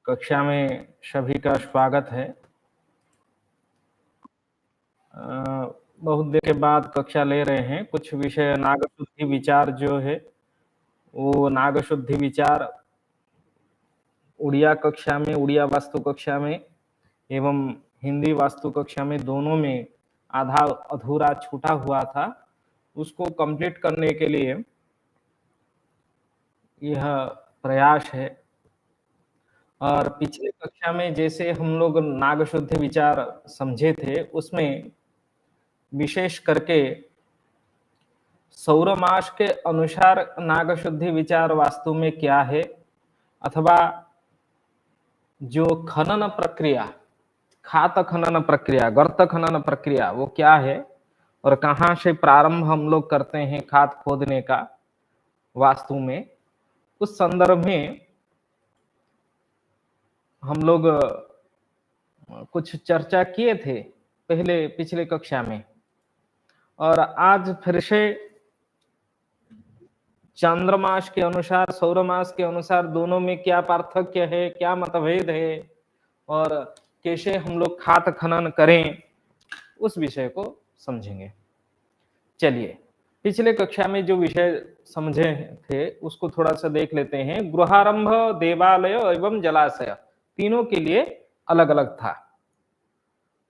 कक्षा में सभी का स्वागत है। बहुत देर के बाद कक्षा ले रहे हैं। कुछ विषय नागशुद्धि विचार जो है, वो नागशुद्धि विचार उड़िया कक्षा में, उड़िया वास्तु कक्षा में एवं हिंदी वास्तु कक्षा में दोनों में आधा अधूरा छूटा हुआ था। उसको कंप्लीट करने के लिए यह प्रयास है। और पिछले कक्षा में जैसे हम लोग नागशुद्धि विचार समझे थे, उसमें विशेष करके सौरमास के अनुसार नागशुद्धि विचार वास्तु में क्या है, अथवा जो खनन प्रक्रिया, खात खनन प्रक्रिया, गर्त खनन प्रक्रिया, वो क्या है और कहाँ से प्रारंभ हम लोग करते हैं खात खोदने का वास्तु में, उस संदर्भ में हम लोग कुछ चर्चा किए थे पिछले कक्षा में। और आज फिर से चांद्रमास के अनुसार, सौरमास के अनुसार दोनों में क्या पार्थक्य है, क्या मतभेद है और कैसे हम लोग खात खनन करें, उस विषय को समझेंगे। चलिए, पिछले कक्षा में जो विषय समझे थे उसको थोड़ा सा देख लेते हैं। गृहारंभ, देवालय एवं जलाशय तीनों के लिए अलग अलग था।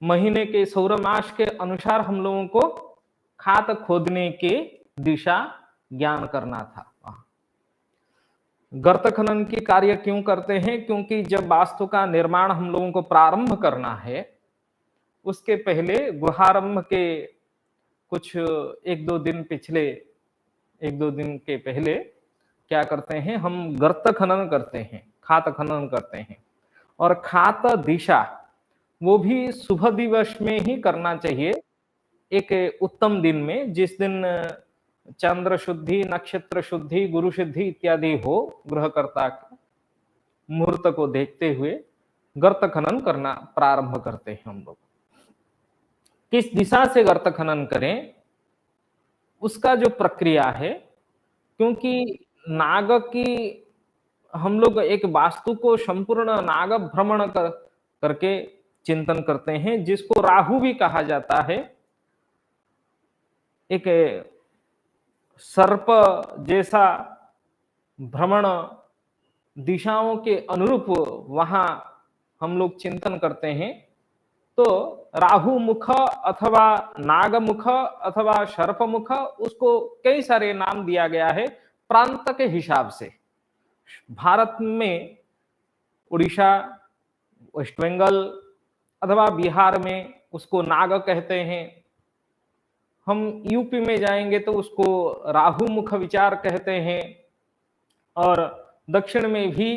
महीने के सौरमास के अनुसार हम लोगों को खात खोदने की दिशा ज्ञान करना था। गर्त खनन की कार्य क्यों करते हैं? क्योंकि जब वास्तु का निर्माण हम लोगों को प्रारंभ करना है, उसके पहले गृहारंभ के कुछ एक दो दिन के पहले क्या करते हैं, हम गर्त खनन करते हैं, खात खनन करते हैं। और खात दिशा वो भी शुभ दिवस में ही करना चाहिए, एक उत्तम दिन में, जिस दिन चंद्र शुद्धि, नक्षत्र शुद्धि, गुरु शुद्धि इत्यादि हो। ग्रहकर्ता के मुहूर्त को देखते हुए गर्त खनन करना प्रारंभ करते हैं हम लोग। किस दिशा से गर्त खनन करें, उसका जो प्रक्रिया है, क्योंकि नाग की हम लोग एक वास्तु को संपूर्ण नाग भ्रमण करके चिंतन करते हैं, जिसको राहु भी कहा जाता है। एक सर्प जैसा भ्रमण दिशाओं के अनुरूप वहां हम लोग चिंतन करते हैं। तो राहु मुख अथवा नाग मुख अथवा सर्प मुख, उसको कई सारे नाम दिया गया है प्रांत के हिसाब से। भारत में उड़ीसा, वेस्ट बंगाल अथवा बिहार में उसको नाग कहते हैं। हम यूपी में जाएंगे तो उसको राहु मुख विचार कहते हैं, और दक्षिण में भी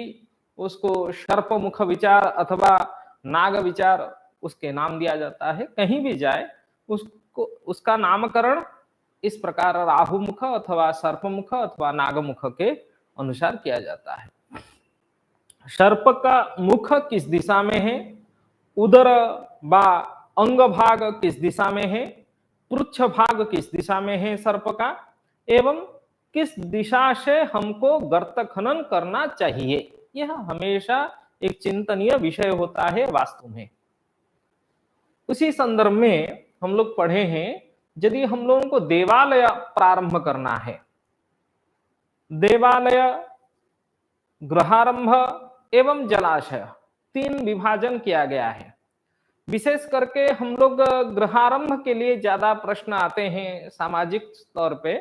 उसको सर्प मुख विचार अथवा नाग विचार उसके नाम दिया जाता है। कहीं भी जाए उसको उसका नामकरण इस प्रकार राहु मुख अथवा सर्प मुख अथवा नाग मुख के अनुसार किया जाता है। सर्प का मुख किस दिशा में है, उदर व अंग भाग किस दिशा में है, पृच्छ भाग किस दिशा में है सर्प का, एवं किस दिशा से हमको गर्त खनन करना चाहिए, यह हमेशा एक चिंतनीय विषय होता है वास्तु में। उसी संदर्भ में हम लोग पढ़े हैं, यदि हम लोगों को देवालय प्रारंभ करना है, देवालय, गृहारंभ एवं जलाशय, तीन विभाजन किया गया है। विशेष करके हम लोग गृहारंभ के लिए ज्यादा प्रश्न आते हैं सामाजिक तौर पे,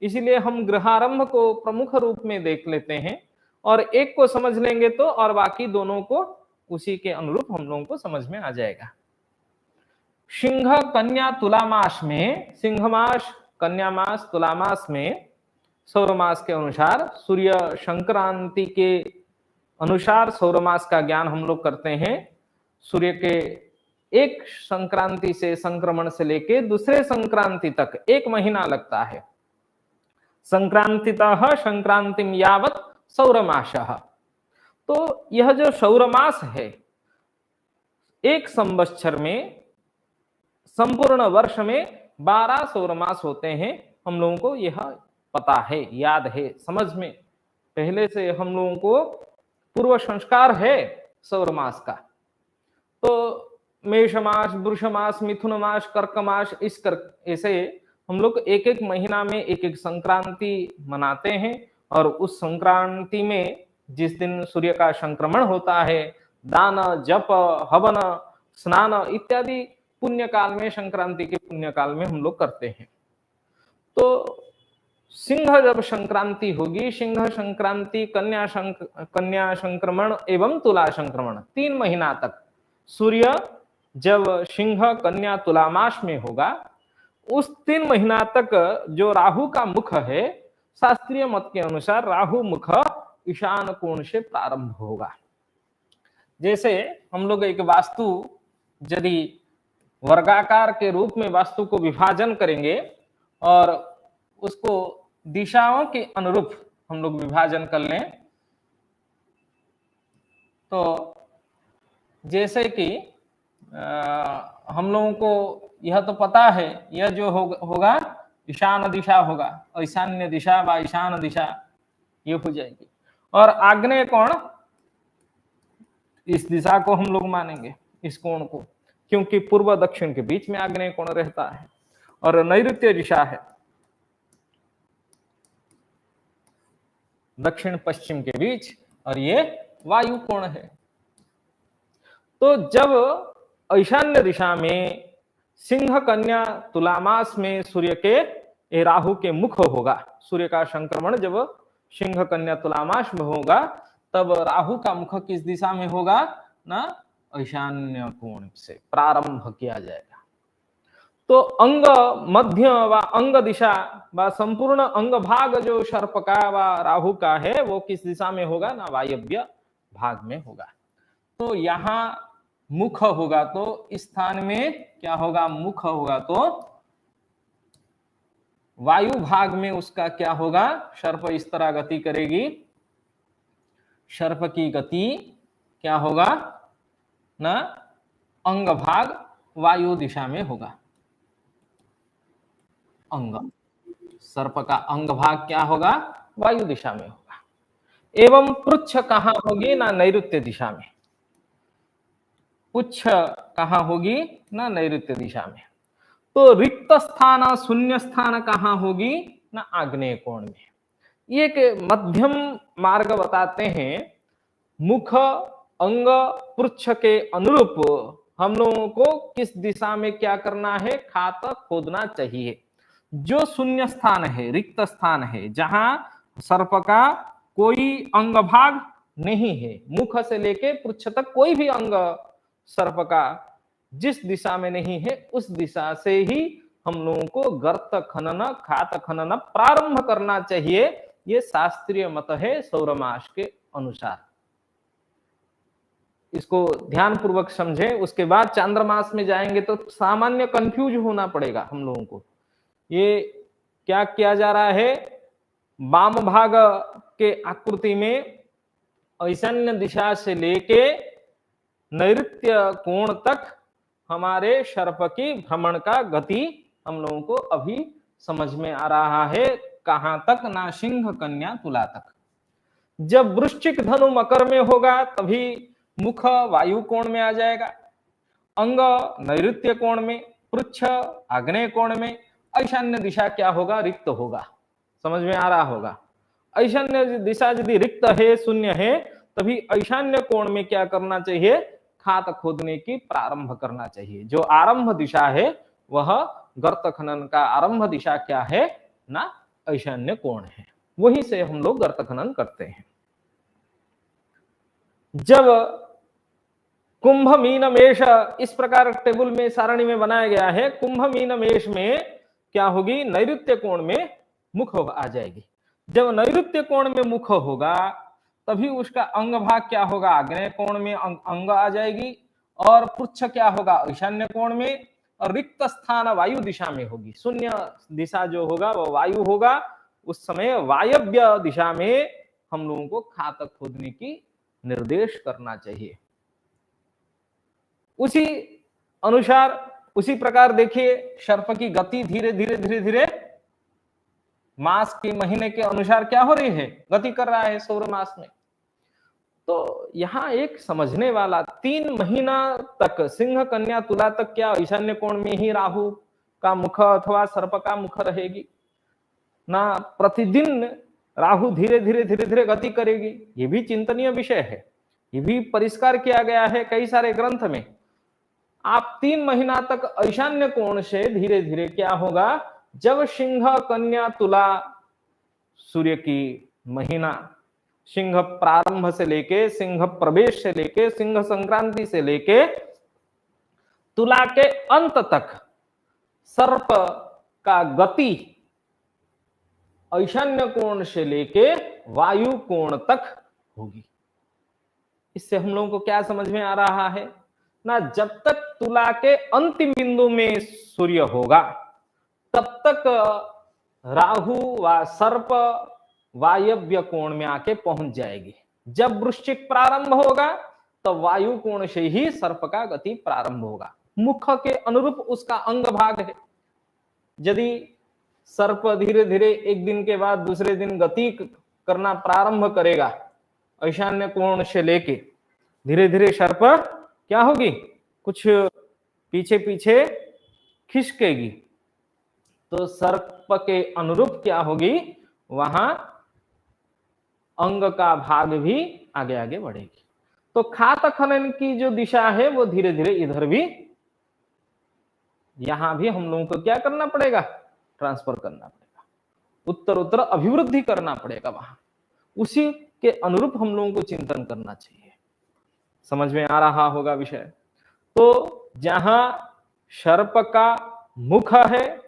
इसलिए हम गृहारंभ को प्रमुख रूप में देख लेते हैं, और एक को समझ लेंगे तो और बाकी दोनों को उसी के अनुरूप हम लोगों को समझ में आ जाएगा। सिंह, कन्या, तुला मास में, सिंह मास, कन्या मास, तुला मास में सौरमास के अनुसार, सूर्य संक्रांति के अनुसार सौरमास का ज्ञान हम लोग करते हैं। सूर्य के एक संक्रांति से, संक्रमण से लेके दूसरे संक्रांति तक 1 महीना लगता है। संक्रांतितः संक्रांतिम यावत सौरमासः। तो यह जो सौरमास है, एक संवत्सर में, संपूर्ण वर्ष में 12 सौरमास होते हैं। हम लोगों को यह पता है, याद है, समझ में पहले से हम लोगों को पूर्व संस्कार है। सौर मास का। तो मेष मास, वृष मास, मिथुन मास, कर्क मास, ऐसे हम लोग एक एक महीना में एक एक संक्रांति मनाते हैं। और उस संक्रांति में जिस दिन सूर्य का संक्रमण होता है, दान, जप, हवन, स्नान इत्यादि पुण्य काल में, संक्रांति के पुण्य काल में हम लोग करते हैं। तो सिंह जब संक्रांति होगी, सिंह संक्रांति, कन्या संक्रमण एवं तुला संक्रमण 3 महीना तक सूर्य जब सिंह, कन्या, तुला मास में होगा, उस 3 महीना तक जो राहु का मुख है, शास्त्रीय मत के अनुसार राहु मुख ईशान कोण से प्रारंभ होगा। जैसे हम लोग एक वास्तु यदि वर्गाकार के रूप में वास्तु को विभाजन करेंगे और उसको दिशाओं के अनुरूप हम लोग विभाजन कर लें, तो जैसे कि हम लोगों को यह तो पता है, यह जो होगा ईशान दिशा होगा, ईशान्य दिशा व ईशान दिशा ये हो जाएगी। और आग्नेय कोण, इस दिशा को हम लोग मानेंगे, इस कोण को, क्योंकि पूर्व दक्षिण के बीच में आग्नेय कोण रहता है। और नैऋत्य दिशा है दक्षिण पश्चिम के बीच, और ये वायु कोण है। तो जब ईशान्य दिशा में सिंह, कन्या, तुला मास में सूर्य के राहु के मुख होगा, सूर्य का संक्रमण जब सिंह, कन्या, तुला मास में होगा, तब राहु का मुख किस दिशा में होगा ना, ईशान्य कोण से प्रारंभ किया जाएगा। तो अंग मध्य व अंग दिशा व संपूर्ण अंग भाग जो सर्प का व राहु का है, वो किस दिशा में होगा ना, वायव्य भाग में होगा। तो यहाँ मुख होगा, तो इस स्थान में क्या होगा, मुख होगा, तो वायु भाग में उसका क्या होगा, सर्प इस तरह गति करेगी, सर्प की गति क्या होगा ना, अंग भाग वायु दिशा में होगा। अंग, सर्प का अंग भाग क्या होगा, वायु दिशा में होगा। एवं पृच्छ कहां होगी ना, नैऋत्य दिशा में। पुच्छ कहां होगी ना, नैऋत्य दिशा में। तो रिक्त स्थान, शून्य स्थान कहां होगी ना, आग्नेय कोण में। ये एक मध्यम मार्ग बताते हैं। मुख, अंग, पृच्छ के अनुरूप हम लोगों को किस दिशा में क्या करना है, खात खोदना चाहिए। जो शून्य स्थान है, रिक्त स्थान है, जहां सर्प का कोई अंग भाग नहीं है, मुख से लेके पृच्छ तक कोई भी अंग सर्प का जिस दिशा में नहीं है, उस दिशा से ही हम लोगों को गर्त खनन, खात खनन प्रारंभ करना चाहिए। ये शास्त्रीय मत है सौरमास के अनुसार। इसको ध्यान पूर्वक समझें। उसके बाद चांद्रमास में जाएंगे तो सामान्य कंफ्यूज होना पड़ेगा हम लोगों को। ये क्या किया जा रहा है, वाम भाग के आकृति में ईशान्य दिशा से लेके नैऋत्य कोण तक हमारे सर्प की भ्रमण का गति हम लोगों को अभी समझ में आ रहा है। कहां तक ना, सिंह, कन्या, तुला तक। जब वृश्चिक, धनु, मकर में होगा तभी मुख वायु कोण में आ जाएगा, अंग नैऋत्य कोण में, पृच्छ आग्नेय कोण में, ईशान्य दिशा क्या होगा, रिक्त होगा। समझ में आ रहा होगा। ईशान्य दिशा यदि रिक्त है, शून्य है, तभी ईशान्य कोण में क्या करना चाहिए, खात खोदने की प्रारंभ करना चाहिए। जो आरंभ दिशा है वह गर्त खनन का आरंभ दिशा क्या है ना, ईशान्य कोण है। वहीं से हम लोग गर्त खनन करते हैं। जब कुंभ, मीन, मेष इस प्रकार टेबल में, सारणी में बनाया गया है, कुंभ, मीन, मेष में क्या होगी, नैऋत्य कोण में मुख आ जाएगी। जब नैऋत्य कोण में मुख होगा तभी उसका अंग भाग क्या होगा, आग्नेय कोण में अंग आ जाएगी, और पुच्छ क्या होगा, ईशान्य कोण में, और रिक्त स्थान वायु दिशा में होगी। शून्य दिशा जो होगा वो वायु होगा। उस समय वायव्य दिशा में हम लोगों को खात खोदने की निर्देश करना चाहिए। उसी अनुसार, उसी प्रकार देखिए सर्प की गति धीरे धीरे धीरे धीरे मास के, महीने के अनुसार क्या हो रही है, गति कर रहा है सौर मास में। तो यहाँ एक समझने वाला, 3 महीना तक सिंह कन्या तुला तक क्या ईशान्य कोण में ही राहु का मुख अथवा सर्प का मुख रहेगी ना? प्रतिदिन राहु धीरे धीरे गति करेगी। ये भी चिंतनीय विषय है, ये भी परिष्कार किया गया है कई सारे ग्रंथ में। आप 3 महीना तक ईशान्य कोण से धीरे धीरे क्या होगा, जब सिंह कन्या तुला सूर्य की महीना, सिंह प्रारंभ से लेके, सिंह प्रवेश से लेके, सिंह संक्रांति से लेके तुला के अंत तक सर्प का गति ईशान्य कोण से लेके वायु कोण तक होगी। इससे हम लोगों को क्या समझ में आ रहा है ना, जब तक तुला के अंतिम बिंदु में सूर्य होगा तब तक राहु व सर्प वायव्य कोण में आके पहुंच जाएगी। जब वृश्चिक प्रारंभ होगा तो वायु कोण से ही सर्प का गति प्रारंभ होगा। मुख के अनुरूप उसका अंग भाग है। यदि सर्प धीरे धीरे एक दिन के बाद दूसरे दिन गति करना प्रारंभ करेगा, ईशान्य कोण से लेके धीरे धीरे सर्प क्या होगी, कुछ पीछे पीछे खिसकेगी, तो सर्प के अनुरूप क्या होगी, वहां अंग का भाग भी आगे आगे बढ़ेगी। तो खात खनन की जो दिशा है वो धीरे धीरे इधर भी, यहां भी हम लोगों को क्या करना पड़ेगा, ट्रांसफर करना पड़ेगा, उत्तर उत्तर अभिवृद्धि करना पड़ेगा वहां। उसी के अनुरूप हम लोगों को चिंतन करना चाहिए। समझ में आ रहा होगा विषय। तो जहां सर्प का मुख है,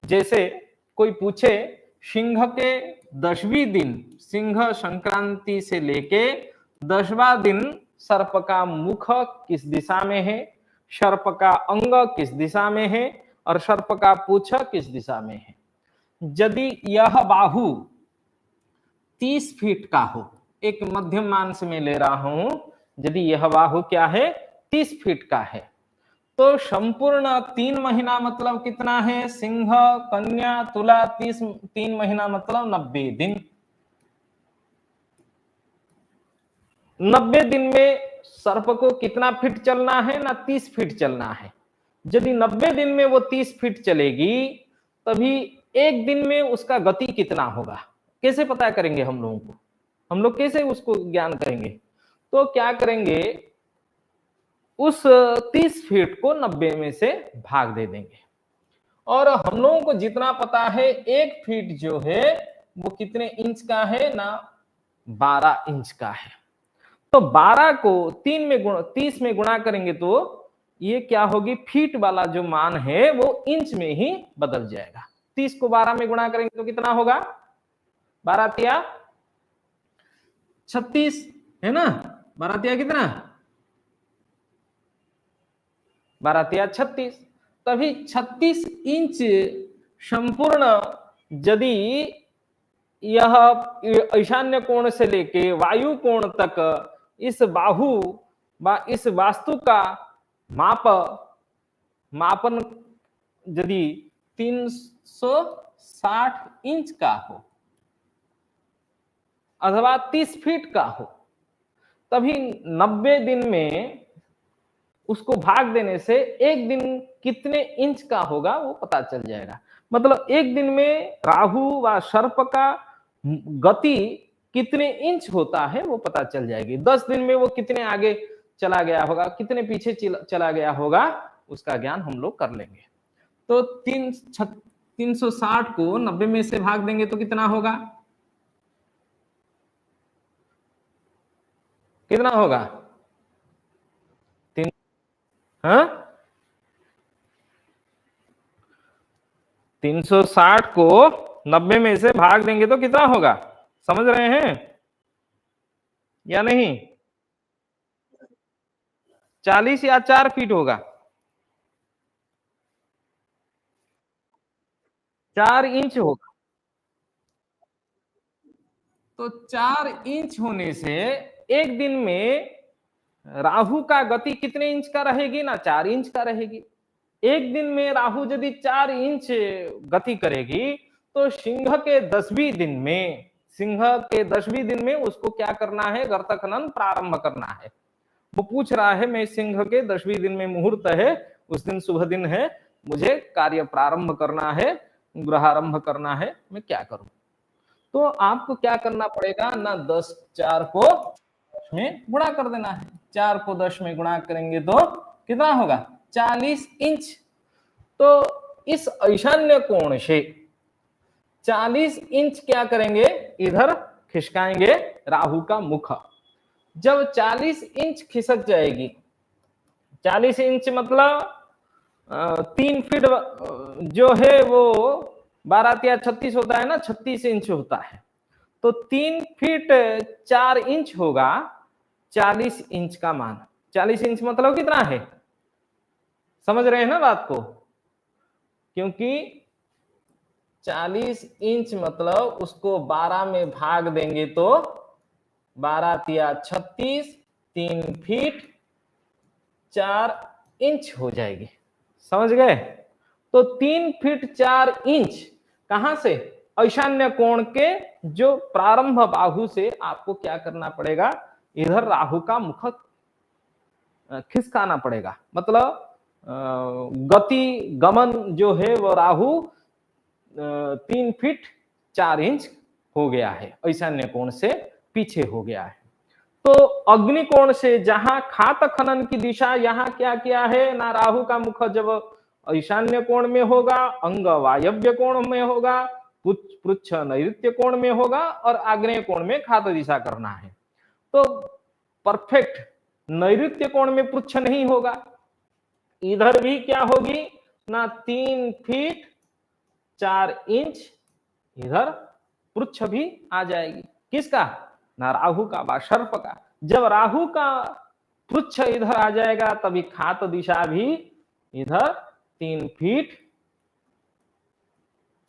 जैसे कोई पूछे सिंह के 10वीं दिन, सिंह संक्रांति से लेके 10वां दिन सर्प का मुख किस दिशा में है, सर्प का अंग किस दिशा में है और सर्प का पूछ किस दिशा में है। यदि यह बाहु 30 फीट का हो, एक मध्यम मान से मैं ले रहा हूं, यदि यह बाहु क्या है, 30 फीट का है, तो संपूर्ण 3 महीना मतलब कितना है, सिंह कन्या तुला 3 महीना मतलब 90 दिन। 90 दिन में सर्प को कितना फीट चलना है ना, 30 फीट चलना है। यदि 90 दिन में वो 30 फीट चलेगी, तभी एक दिन में उसका गति कितना होगा, कैसे पता करेंगे हम लोगों को, हम लोग कैसे उसको ज्ञान करेंगे? तो क्या करेंगे, उस 30 फीट को 90 में से भाग दे देंगे, और हम लोगों को जितना पता है 1 फीट जो है वो कितने इंच का है ना, 12 इंच का है। तो 12 को 30 में गुणा करेंगे तो ये क्या होगी, फीट वाला जो मान है वो इंच में ही बदल जाएगा। 30 को 12 में गुणा करेंगे तो कितना होगा, 12 तिया 36 है ना, 12 तिया कितना, 12 तिया 36। तभी 36 इंच संपूर्ण यदि यह ईशान्य कोण से लेके वायु कोण तक इस बाहु व इस वास्तु का मापन यदि 360 इंच का हो अथवा 30 फीट का हो, तभी 90 दिन में उसको भाग देने से एक दिन कितने इंच का होगा वो पता चल जाएगा। मतलब एक दिन में राहु व सर्प का गति कितने इंच होता है वो पता चल जाएगी। 10 दिन में वो कितने आगे चला गया होगा, कितने पीछे चला गया होगा, उसका ज्ञान हम लोग कर लेंगे। तो 360 को 90 में से भाग देंगे तो कितना होगा, कितना होगा, 360 को 90 में से भाग देंगे तो कितना होगा, समझ रहे हैं या नहीं? 40 या 4 फीट होगा, 4 इंच होगा। तो 4 इंच होने से एक दिन में राहु का गति कितने इंच का रहेगी ना, 4 इंच का रहेगी। एक दिन में राहु यदि 4 इंच गति करेगी तो सिंह के 10वीं दिन में सिंह के 10वें दिन में उसको क्या करना है, गर्त खनन प्रारंभ करना है। वो पूछ रहा है मैं सिंह के 10वें दिन में मुहूर्त है, उस दिन शुभ दिन है, मुझे कार्य प्रारंभ करना है, गृहारंभ करना है, मैं क्या करूं। तो आपको क्या करना पड़ेगा ना, 10 4 को 10 में गुणा कर देना है। 4 को 10 में गुणा करेंगे तो कितना होगा, 40 इंच। तो इस ईशान्य कोण से 40 इंच क्या करेंगे, इधर खिसकाएंगे राहु का मुख। जब 40 इंच खिसक जाएगी, 40 इंच मतलब 3 फीट जो है वो 12 या 36 होता है ना, 36 इंच होता है। तो 3 फीट 4 इंच होगा 40 इंच का मान। 40 इंच मतलब कितना है, समझ रहे हैं ना बात को, क्योंकि 40 इंच मतलब उसको 12 में भाग देंगे तो 12 तिया 36, 3 फीट 4 इंच हो जाएगी, समझ गए। तो 3 फीट 4 इंच कहां से, ईशान्य कोण के जो प्रारंभ बाहु से आपको क्या करना पड़ेगा, इधर राहु का मुख खिसकाना पड़ेगा। मतलब गति गमन जो है वो राहु 3 फीट 4 इंच हो गया है, ईशान्य कोण से पीछे हो गया है। तो अग्नि कोण से जहां खात खनन की दिशा, यहां क्या किया है ना, राहु का मुख जब ईशान्य कोण में होगा, अंग वायव्य कोण में होगा, पृच्छ नैऋत्य कोण में होगा और आग्नेय कोण में खात दिशा करना है। तो परफेक्ट नैऋत्य कोण में पृच्छ नहीं होगा, इधर भी क्या होगी ना, 3 फीट 4 इंच इधर पृच्छ भी आ जाएगी। किसका, ना राहु का व सर्प का। जब राहु का पृच्छ इधर आ जाएगा तभी खात दिशा भी इधर 3 फीट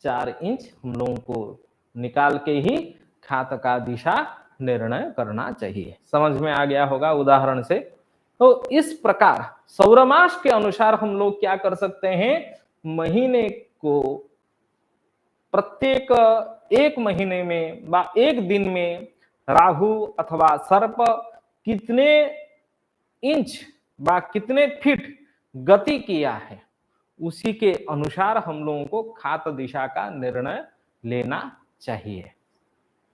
4 इंच हम लोगों को निकाल के ही खात का दिशा निर्णय करना चाहिए। समझ में आ गया होगा उदाहरण से। तो इस प्रकार सौरमास के अनुसार हम लोग क्या कर सकते हैं, महीने को प्रत्येक एक महीने में व एक दिन में राहु अथवा सर्प कितने इंच व कितने फीट गति किया है, उसी के अनुसार हम लोगों को खात दिशा का निर्णय लेना चाहिए।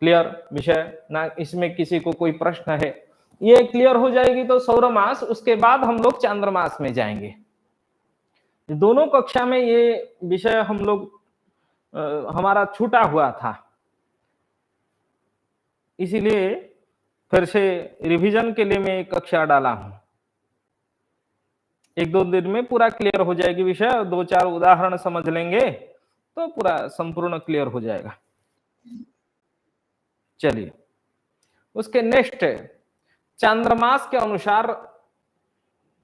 क्लियर विषय ना, इसमें किसी को कोई प्रश्न है, ये क्लियर हो जाएगी तो सौरमास, उसके बाद हम लोग चांद्रमास में जाएंगे। दोनों कक्षा में ये विषय हम लोग हमारा छूटा हुआ था, इसीलिए फिर से रिवीजन के लिए मैं एक कक्षा डाला हूं। 1-2 दिन में पूरा क्लियर हो जाएगी विषय, 2-4 उदाहरण समझ लेंगे तो पूरा संपूर्ण क्लियर हो जाएगा। चलिए उसके नेक्स्ट चांद्रमास के अनुसार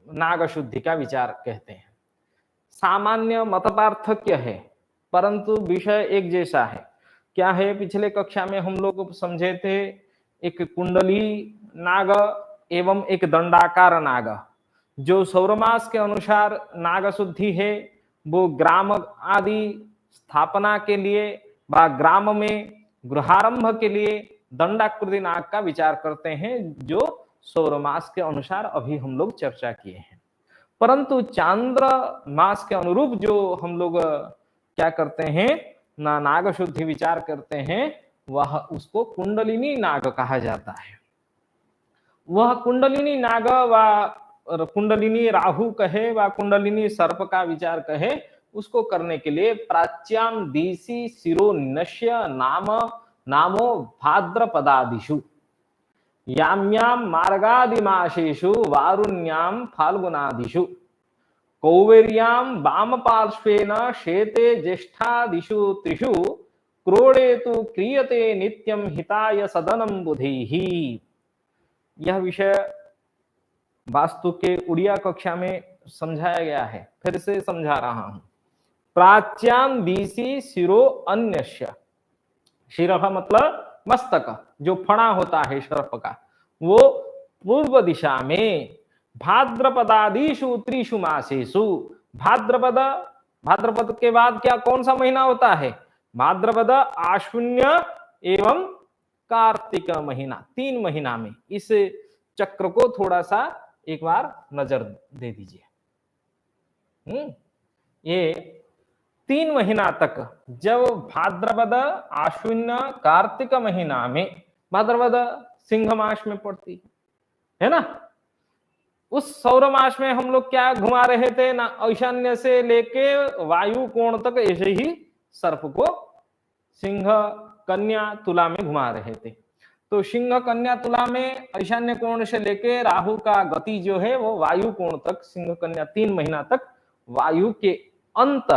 नाग शुद्धि का विचार कहते हैं। सामान्य मतपार्थक्य है परंतु विषय एक जैसा है। क्या है, पिछले कक्षा में हम लोग समझे थे एक कुंडली नाग एवं एक दंडाकार नाग। जो सौरमास के अनुसार नाग शुद्धि है वो ग्राम आदि स्थापना के लिए व ग्राम में गृहारंभ के लिए दंडाकृति नाग का विचार करते हैं, जो सौरमास के अनुसार अभी हम लोग चर्चा किए हैं। परंतु चांद्र मास के अनुरूप जो हम लोग क्या करते हैं ना, नाग शुद्धि विचार करते हैं, वह उसको कुंडलिनी नाग कहा जाता है। वह कुंडलिनी नाग व कुंडलिनी राहु कहे व कुंडलिनी सर्प का विचार कहे, उसको करने के लिए प्राच्याम दिशि शिरो नश्य नामो भाद्रपदादिषु याम्याम मार्गादिमासेषु वारुण्याम फाल्गुनादिषु कौवेर्याम वाम पार्श्वेन शेते ज्येष्ठादिषु त्रिषु क्रोडेतु क्रियते नित्यम हिताय सदनम बुधिहि। यह विषय वास्तु के उड़िया कक्षा में समझाया गया है, फिर से समझा रहा हूं। प्राच्याम दिशि शिरो अन्यस्य, शिरः मतलब मस्तक, जो फणा होता है सर्प का, वो पूर्व दिशा में भाद्रपदादिषु त्रिषु मासेषु, भाद्रपद के बाद क्या कौन सा महीना होता है, भाद्रपद, आश्विन एवं कार्तिक महीना, 3 महीना में। इस चक्र को थोड़ा सा एक बार नजर दे दीजिए। ये 3 महीना तक, जब भाद्रपद आश्विन कार्तिक महीना में, भाद्रपद सिंह मास में पड़ती है ना, उस सौर मास में हम लोग क्या घुमा रहे थे ना, ईशान्य से लेके वायु कोण तक ऐसे ही सर्प को सिंह कन्या तुला में घुमा रहे थे। तो सिंह कन्या तुला में ईशान्य कोण से लेके राहु का गति जो है वो वायु कोण तक, सिंह कन्या 3 महीना तक वायु के अंत,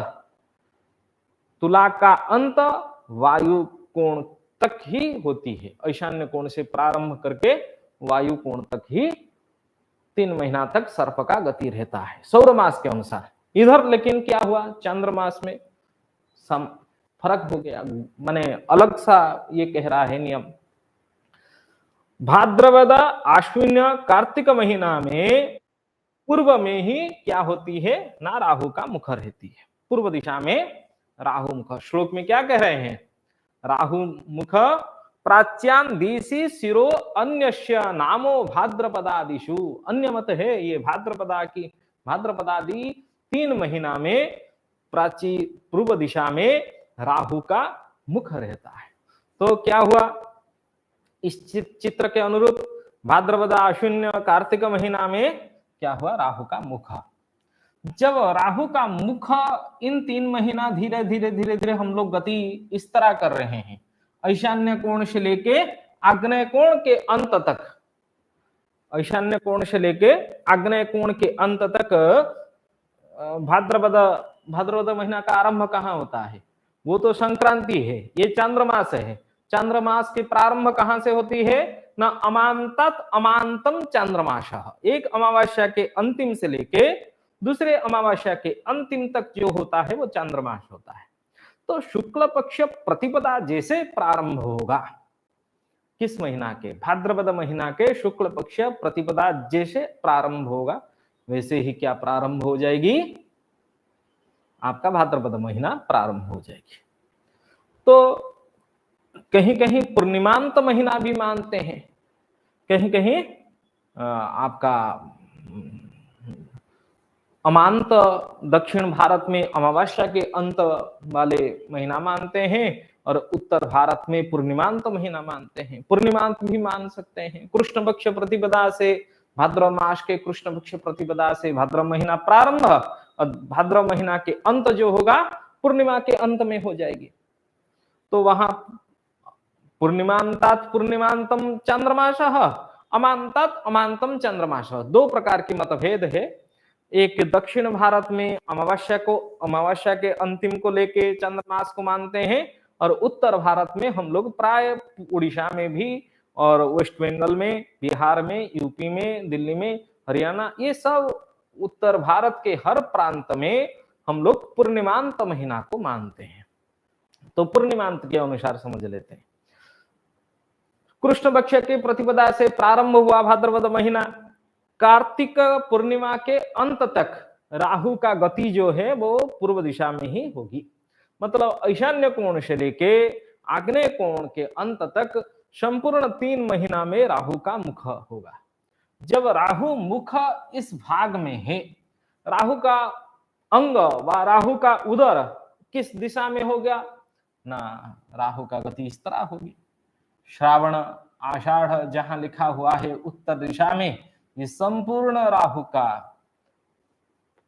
तुला का अंत वायु कोण तक ही होती है। ईशान्य कोण से प्रारंभ करके वायु कोण तक ही 3 महीना तक सर्प का गति रहता है सौर मास के अनुसार। इधर लेकिन क्या हुआ, चंद्रमास में फर्क हो गया, माने अलग सा ये कह रहा है नियम। भाद्रपद आश्विन कार्तिक महीना में पूर्व में ही क्या होती है ना, राहु का मुख रहती है, पूर्व दिशा में राहु मुख। श्लोक में क्या कह रहे हैं, राहु मुख प्राच्यान दिशि शिरो अन्यस्य नामो भाद्रपदादिषु। अन्य मत है ये भाद्रपदादि 3 महीना में प्राची पूर्व दिशा में राहु का मुख रहता है। तो क्या हुआ, इस चित्र के अनुरूप भाद्रपद आश्विन कार्तिक महीना में क्या हुआ, राहु का मुख। जब राहु का मुख इन 3 महीना धीरे धीरे हम लोग गति इस तरह कर रहे हैं, ईशान्य कोण से लेके आग्नेय कोण के अंत तक, ईशान्य कोण से लेके आग्नेय कोण के अंत तक। भाद्रपद महीना का आरंभ कहाँ होता है, वो तो संक्रांति है, ये चांद्रमास है। चांद्रमास की प्रारंभ कहां से होती है ना, अमांतत अमांतम चांद्रमास। एक अमावस्या के अंतिम से लेके दूसरे अमावस्या के अंतिम तक जो होता है वो चांद्रमास होता है। तो शुक्ल पक्ष प्रतिपदा जैसे प्रारंभ होगा, किस महीना के, भाद्रपद महीना के शुक्ल पक्ष प्रतिपदा जैसे प्रारंभ होगा, वैसे ही क्या प्रारंभ हो जाएगी, आपका भाद्रपद महीना प्रारंभ हो जाएगी। तो कहीं कहीं पूर्णिमांत महीना भी मानते हैं, कहीं कहीं आपका अमांत, दक्षिण भारत में अमावस्या के अंत वाले महीना मानते हैं और उत्तर भारत में पूर्णिमांत महीना मानते हैं। पूर्णिमांत भी मान सकते हैं। कृष्ण पक्ष प्रतिपदा से, भाद्रव मास के कृष्ण पक्ष प्रतिपदा से भाद्रव महीना प्रारंभ और भाद्रव महीना के अंत जो होगा पूर्णिमा के अंत में हो जाएगी। तो वहां पूर्णिमांतात पूर्णिमांतम चंद्रमासः, अमांतात अमांतम चंद्रमासः, 2 प्रकार के मतभेद है। एक दक्षिण भारत में अमावस्या के अंतिम को लेके चंद्रमास को मानते हैं और उत्तर भारत में हम लोग प्राय उड़ीसा में भी और वेस्ट बंगाल में, बिहार में, यूपी में, दिल्ली में, हरियाणा, ये सब उत्तर भारत के हर प्रांत में हम लोग पूर्णिमांत महीना को मानते हैं। तो पूर्णिमांत के अनुसार समझ लेते हैं। कृष्ण पक्ष के प्रतिपदा से प्रारंभ हुआ भाद्रपद महीना, कार्तिक पूर्णिमा के अंत तक राहु का गति जो है वो पूर्व दिशा में ही होगी। मतलब ईशान्य कोण से लेके आग्नेय कोण के अंत तक संपूर्ण 3 महीना में राहु का मुख होगा। जब राहु मुख इस भाग में है, राहु का अंग व राहु का उदर किस दिशा में हो गया ना, राहु का गति इस तरह होगी। श्रावण आषाढ़ जहां लिखा हुआ है उत्तर दिशा में, ये संपूर्ण राहु का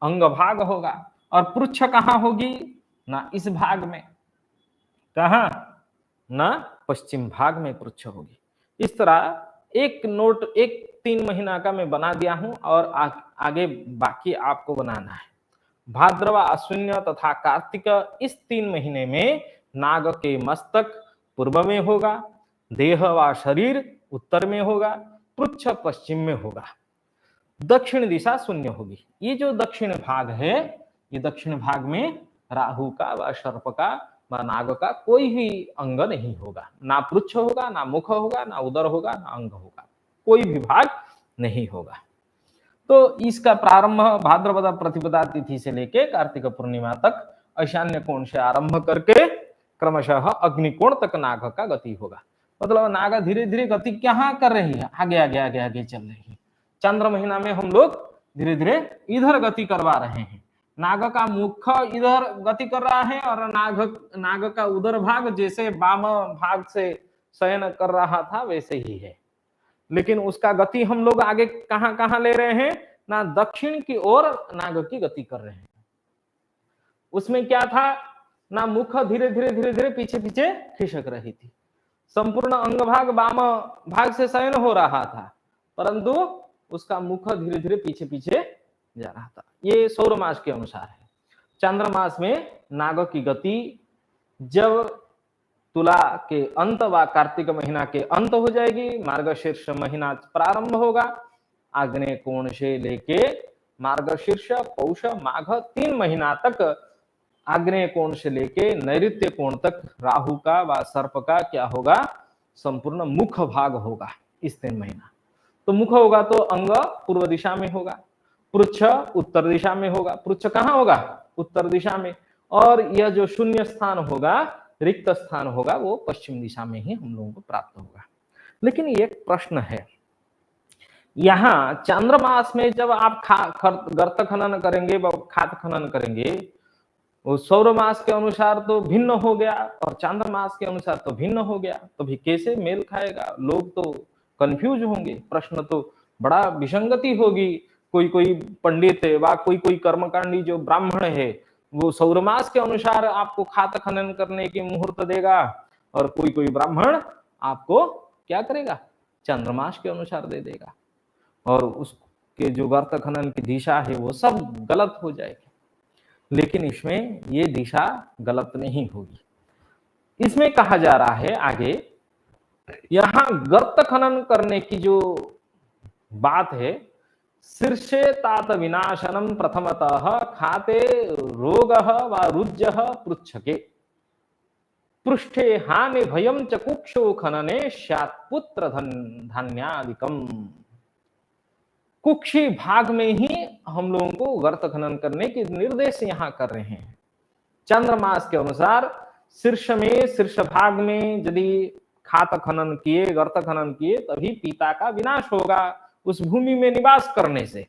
अंग भाग होगा। और पृच्छ कहां होगी ना, इस भाग में, कहां ना, पश्चिम भाग में पृच्छ होगी। इस तरह एक नोट, एक 3 महीना का मैं बना दिया हूं और आगे बाकी आपको बनाना है। भाद्रव, आश्विन तथा कार्तिक, इस 3 महीने में नाग के मस्तक पूर्व में होगा, देह व शरीर उत्तर में होगा, पृच्छ पश्चिम में होगा, दक्षिण दिशा शून्य होगी। ये जो दक्षिण भाग है, ये दक्षिण भाग में राहु का व सर्प का व नाग का कोई भी अंग नहीं होगा, ना पृच्छ होगा, ना मुख होगा, ना उदर होगा, ना अंग होगा, कोई भी भाग नहीं होगा। तो इसका प्रारंभ भाद्रपद प्रतिपदा तिथि से लेके कार्तिक पूर्णिमा तक ईशान्य कोण से आरंभ करके क्रमशः अग्निकोण तक नाग का गति होगा। मतलब नागा धीरे धीरे गति कहाँ कर रही है, आगे आगे आगे आगे चल रही है। चंद्र महीना में हम लोग धीरे धीरे इधर गति करवा रहे हैं। नाग का मुख इधर गति कर रहा है और नाग का उधर भाग जैसे वाम भाग से शयन कर रहा था वैसे ही है, लेकिन उसका गति हम लोग आगे कहां कहां ले रहे हैं ना, दक्षिण की ओर नाग की गति कर रहे हैं। उसमें क्या था ना, मुख धीरे धीरे धीरे धीरे पीछे पीछे खिसक रही थी, संपूर्ण अंग भाग वाम भाग से शयन हो रहा था, परंतु उसका मुख धीरे धीरे पीछे पीछे जा रहा था। ये सौर मास के अनुसार है। चंद्रमास में नाग की गति जब तुला के अंत व कार्तिक महीना के अंत हो जाएगी, मार्गशीर्ष महीना प्रारंभ होगा, आग्नेय कोण से लेके मार्गशीर्ष पौष माघ 3 महीना तक, आग्नेय कोण से लेके नैऋत्य कोण तक राहु का व सर्प का क्या होगा, संपूर्ण मुख भाग होगा इस 3 महीना। तो मुख होगा तो अंग पूर्व दिशा में होगा, पृच्छ उत्तर दिशा में होगा। पृच्छ कहाँ होगा, उत्तर दिशा में, और यह जो शून्य स्थान होगा, रिक्त स्थान होगा, वो पश्चिम दिशा में ही हम लोगों को प्राप्त होगा। लेकिन एक प्रश्न है, यहाँ चंद्रमास में जब आप गर्त खनन करेंगे, खात खनन करेंगे, वो सौर मास के अनुसार तो भिन्न हो गया और चांद्रमास के अनुसार तो भिन्न हो गया, तो भी कैसे मेल खाएगा? लोग तो कंफ्यूज होंगे, प्रश्न तो बड़ा विसंगति होगी। कोई कोई पंडित है व कोई कोई कर्मकांडी जो ब्राह्मण है, वो सौर मास के अनुसार आपको खात खनन करने की मुहूर्त देगा, और कोई कोई ब्राह्मण आपको क्या करेगा, चंद्रमास के अनुसार दे देगा, और उसके जो गर्त खनन की दिशा है वो सब गलत हो जाएगी। लेकिन इसमें ये दिशा गलत नहीं होगी। इसमें कहा जा रहा है आगे, यहां गर्त खनन करने की जो बात है, शीर्षे तात विनाशनम प्रथमतः खाते रोगः व रुज्जः पृच्छके पृष्ठे हानि भयम च कुक्षो खनने स्यात् पुत्र धान्यादिकम। कुक्षी भाग में ही हम लोगों को गर्त खनन करने के निर्देश यहां कर रहे हैं। चंद्रमास के अनुसार शीर्ष में, शीर्ष भाग में यदि खात खनन किए, गर्त खनन किए, तभी पिता का विनाश होगा उस भूमि में निवास करने से।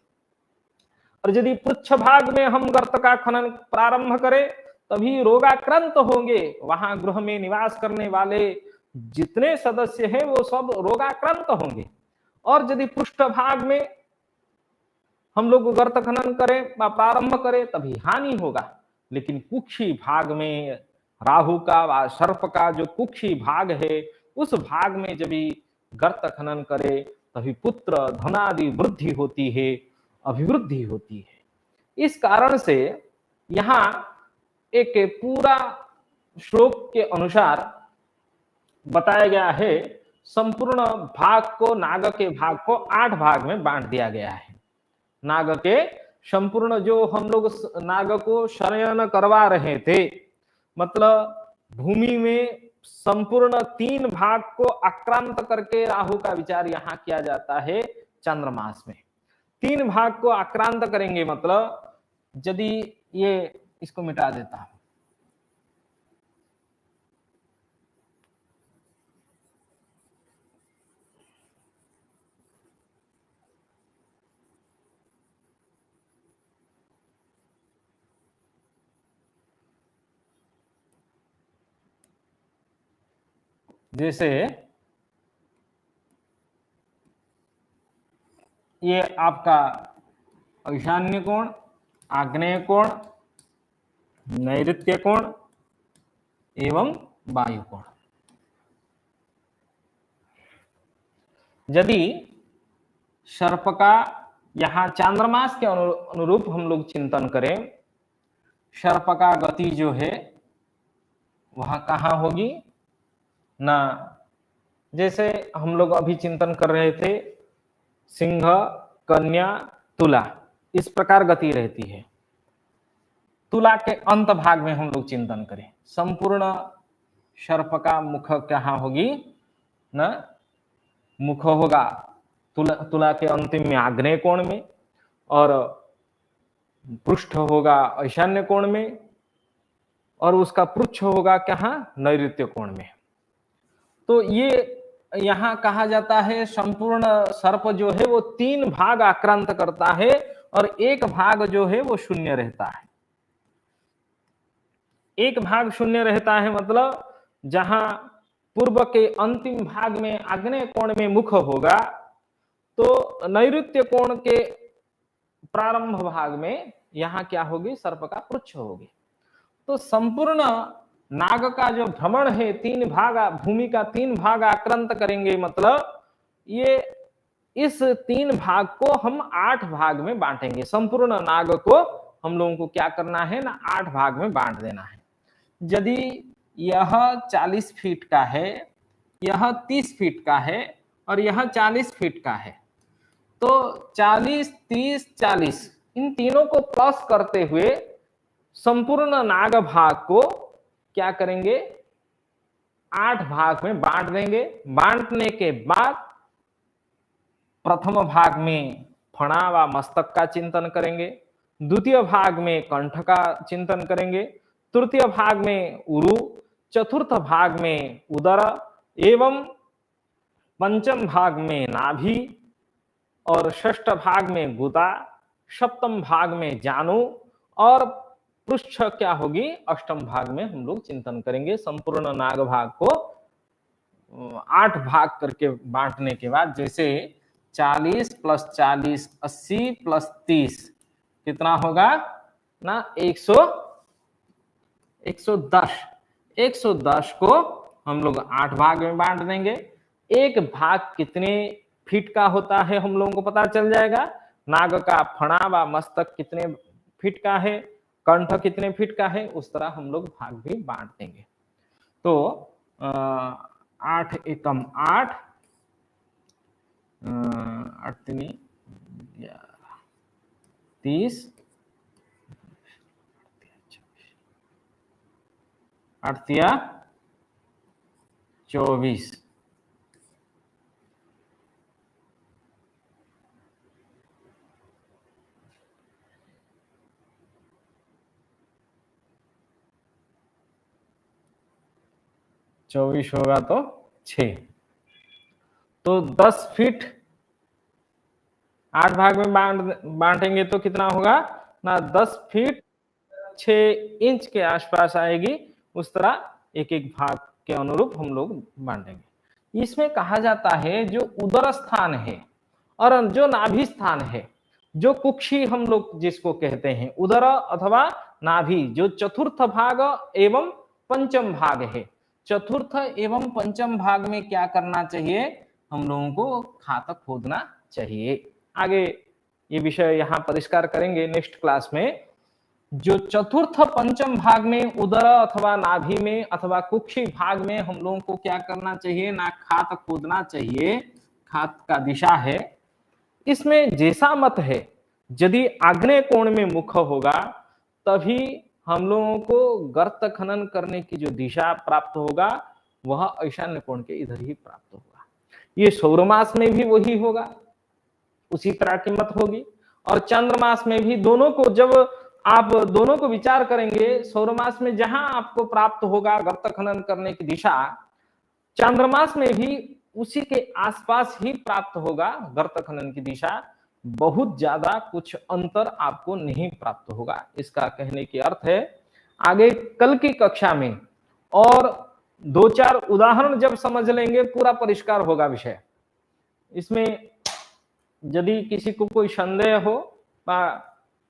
और यदि पृच्छ भाग में हम गर्त का खनन प्रारंभ करें, तभी रोगाक्रांत होंगे। वहां गृह में निवास करने वाले जितने सदस्य हैं वो सब रोगाक्रांत होंगे। और यदि पृष्ठ भाग में हम लोग गर्त खनन करें, प्रारंभ करें, तभी हानि होगा। लेकिन कुक्षी भाग में राहु का व सर्प का जो कुक्षी भाग है, उस भाग में जब गर्त खनन करे, तभी पुत्र धनादि वृद्धि होती है, अभिवृद्धि होती है। इस कारण से यहाँ एक पूरा श्लोक के अनुसार बताया गया है, संपूर्ण भाग को, नाग के भाग को 8 भाग में बांट दिया गया है। नाग के संपूर्ण जो हम लोग नाग को शयन करवा रहे थे, मतलब भूमि में संपूर्ण 3 भाग को आक्रांत करके राहु का विचार यहाँ किया जाता है चंद्रमास में। 3 भाग को आक्रांत करेंगे, मतलब यदि ये इसको मिटा देता हूं, जैसे ये आपका ईशान्य कोण, आग्नेय कोण, नैऋत्य कोण एवं वायु कोण। यदि सर्प का यहां चांद्रमास के अनुरूप हम लोग चिंतन करें, सर्प का गति जो है वह कहां होगी ना, जैसे हम लोग अभी चिंतन कर रहे थे, सिंह, कन्या, तुला, इस प्रकार गति रहती है। तुला के अंत भाग में हम लोग चिंतन करें, संपूर्ण सर्प का मुख कहां होगी ना, मुख होगा तुला के अंतिम में आग्नेय कोण में, और पृष्ठ होगा ईशान्य कोण में, और उसका पृच्छ होगा कहां, नैऋत्य कोण में। तो ये यहाँ कहा जाता है संपूर्ण सर्प जो है वो 3 भाग आक्रांत करता है और एक भाग जो है वो शून्य रहता है। एक भाग शून्य रहता है मतलब जहां पूर्व के अंतिम भाग में आग्नेय कोण में मुख होगा, तो नैऋत्य कोण के प्रारंभ भाग में यहाँ क्या होगी, सर्प का पुच्छ होगी। तो संपूर्ण नाग का जो भ्रमण है 3 भाग, भूमि का 3 भाग आक्रांत करेंगे, मतलब ये इस 3 भाग को हम 8 भाग में बांटेंगे। संपूर्ण नाग को हम लोगों को क्या करना है ना, 8 भाग में बांट देना है। यदि यह 40 फीट का है, यह 30 फीट का है और यह 40 फीट का है, तो 40, 30, 40 इन तीनों को प्लस करते हुए संपूर्ण नाग भाग को क्या करेंगे, 8 भाग में बांट देंगे। बांटने के बाद प्रथम भाग में फणा व मस्तक का चिंतन करेंगे, द्वितीय भाग में कंठ का चिंतन करेंगे, तृतीय भाग में उरु, चतुर्थ भाग में उदर एवं पंचम भाग में नाभि और षष्ठ भाग में गुदा, सप्तम भाग में जानु और पृष्ठ क्या होगी, अष्टम भाग में हम लोग चिंतन करेंगे। संपूर्ण नाग भाग को 8 भाग करके बांटने के बाद, जैसे 40 + 40 80 + 30 कितना होगा ना, 110 को हम लोग 8 भाग में बांट देंगे। एक भाग कितने फीट का होता है हम लोगों को पता चल जाएगा। नाग का फणा व मस्तक कितने फीट का है, कंठ कितने फीट का है, उस तरह हम लोग भाग भी बांट देंगे। तो 8 एकम 8, 8 3 30, 8 3 24, होगा तो 6, तो 10 फीट 8 भाग में बांटेंगे तो कितना होगा ना, 10 फीट 6 इंच के आसपास आएगी। उस तरह एक एक भाग के अनुरूप हम लोग बांटेंगे। इसमें कहा जाता है जो उदर स्थान है और जो नाभि स्थान है, जो कुक्षी हम लोग जिसको कहते हैं, उदर अथवा नाभि, जो चतुर्थ भाग एवं पंचम भाग है, चतुर्थ एवं पंचम भाग में क्या करना चाहिए, हम लोगों को खातक खोदना चाहिए। आगे ये विषय यहाँ परिष्कार करेंगे नेक्स्ट क्लास में। जो चतुर्थ पंचम भाग में उदर अथवा नाभि में अथवा कुक्षी भाग में हम लोगों को क्या करना चाहिए ना, खात खोदना चाहिए। खात का दिशा है, इसमें जैसा मत है, यदि आग्नेय कोण में मुख होगा तभी हम लोगों को गर्त खनन करने की जो दिशा प्राप्त होगा वह ईशान्य कोण के इधर ही प्राप्त होगा। ये सौरमास में भी वही होगा, उसी तरह की मत होगी। और चंद्रमास में भी दोनों को, जब आप दोनों को विचार करेंगे, सौरमास में जहां आपको प्राप्त होगा गर्त खनन करने की दिशा, चंद्रमास में भी उसी के आसपास ही प्राप्त होगा गर्त खनन की दिशा। बहुत ज्यादा कुछ अंतर आपको नहीं प्राप्त होगा। इसका कहने की अर्थ है, आगे कल की कक्षा में और 2-4 उदाहरण जब समझ लेंगे पूरा परिष्कार होगा विषय। इसमें यदि किसी को कोई संदेह हो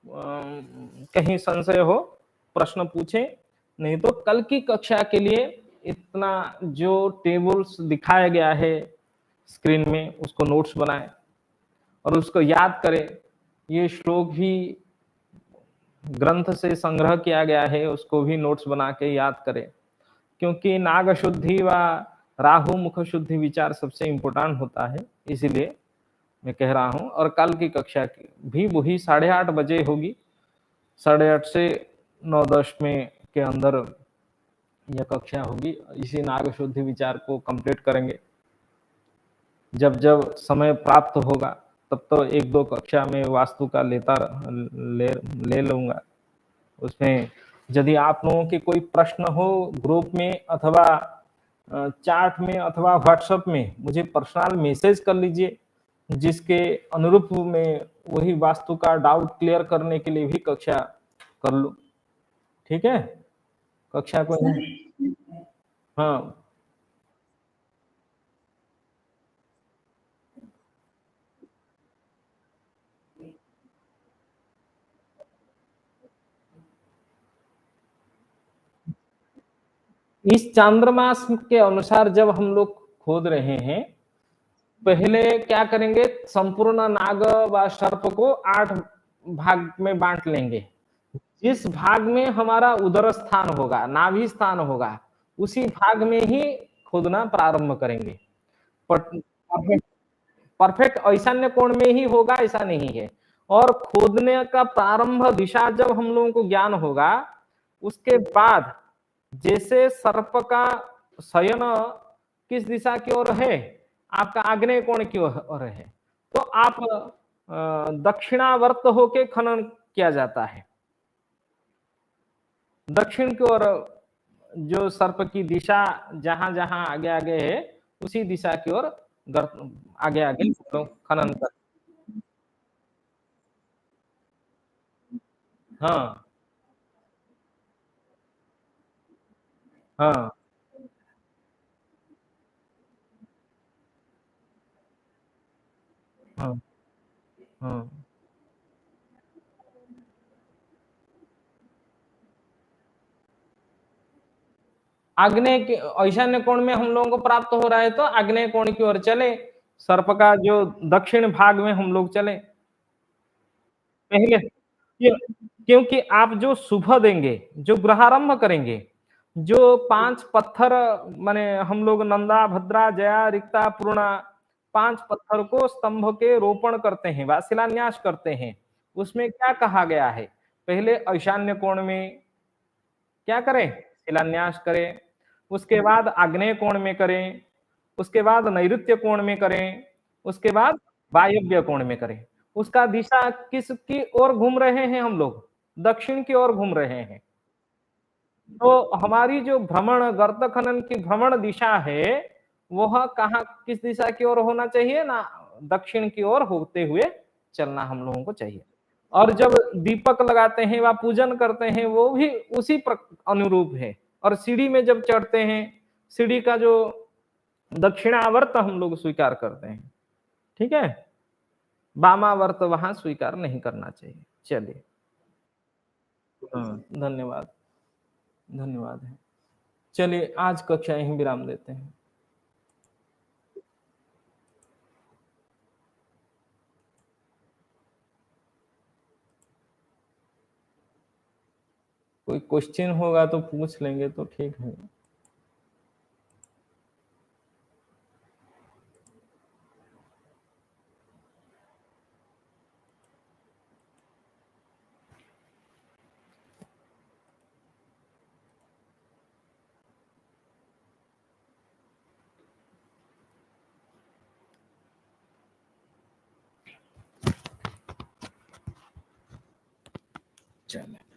कहीं संशय हो, प्रश्न पूछे, नहीं तो कल की कक्षा के लिए इतना जो टेबल्स दिखाया गया है स्क्रीन में, उसको नोट्स बनाए और उसको याद करें। ये श्लोक भी ग्रंथ से संग्रह किया गया है, उसको भी नोट्स बना के याद करें, क्योंकि नाग शुद्धि व राहु मुख शुद्धि विचार सबसे इंपॉर्टेंट होता है, इसीलिए मैं कह रहा हूं। और कल की कक्षा भी वही 8:30 बजे होगी, 8:30 से 9:10 में के अंदर यह कक्षा होगी। इसी नाग शुद्धि विचार को कंप्लीट करेंगे। जब जब समय प्राप्त होगा तब तो 1-2 कक्षा में वास्तु का ले लूंगा। उसमें यदि आप लोगों के कोई प्रश्न हो ग्रुप में अथवा चैट में अथवा व्हाट्सएप में मुझे पर्सनल मैसेज कर लीजिए, जिसके अनुरूप मैं वही वास्तु का डाउट क्लियर करने के लिए भी कक्षा कर लूँ। ठीक है? कक्षा को हाँ, इस चांद्रमास के अनुसार जब हम लोग खोद रहे हैं, पहले क्या करेंगे, संपूर्ण नाग व सर्प को 8 भाग में बाँट लेंगे। जिस भाग में हमारा उदर स्थान होगा, नाभि स्थान होगा, उसी भाग में ही खोदना प्रारंभ करेंगे। पट परफेक्ट परफेक्ट ईशान्य कोण में ही होगा ऐसा नहीं है। और खोदने का प्रारंभ दिशा जब हम लोगों को ज्ञान होगा, उसके बाद जैसे सर्प का शयन किस दिशा की ओर है, आपका आग्नेय कोण की ओर है, तो आप दक्षिणावर्त होके खनन किया जाता है। दक्षिण की ओर जो सर्प की दिशा जहां जहां आगे आगे है, उसी दिशा की ओर आगे आगे लोग खनन कर। हाँ, हाँ, हाँ, हाँ। आग्नेय के ईशान्य कोण में हम लोगों को प्राप्त हो रहा है, तो आग्नेय कोण की ओर चले। सर्प का जो दक्षिण भाग में हम लोग चले पहले। क्योंकि आप जो शुभ देंगे, जो ग्रहारंभ करेंगे, जो 5 पत्थर माने हम लोग नंदा, भद्रा, जया, रिक्ता, पूर्णा 5 पत्थर को स्तंभ के रोपण करते हैं व शिलान्यास करते हैं। उसमें क्या कहा गया है? पहले ईशान्य कोण में क्या करें? शिलान्यास करें, उसके बाद आग्नेय कोण में करें, उसके बाद नैऋत्य कोण में करें, उसके बाद वायव्य कोण में करें। उसका दिशा किसकी ओर घूम रहे हैं हम लोग? दक्षिण की ओर घूम रहे हैं। तो हमारी जो भ्रमण गर्त खनन की भ्रमण दिशा है, वह कहाँ किस दिशा की ओर होना चाहिए ना? दक्षिण की ओर होते हुए चलना हम लोगों को चाहिए। और जब दीपक लगाते हैं व पूजन करते हैं, वो भी उसी अनुरूप है। और सीढ़ी में जब चढ़ते हैं, सीढ़ी का जो दक्षिणावर्त हम लोग स्वीकार करते हैं। ठीक है? वामावर्त वहां स्वीकार नहीं करना चाहिए। चलिए। हाँ, धन्यवाद। धन्यवाद है। चलिए, आज कक्षा यहीं विराम देते हैं। कोई क्वेश्चन होगा तो पूछ लेंगे तो ठीक है। चलिए।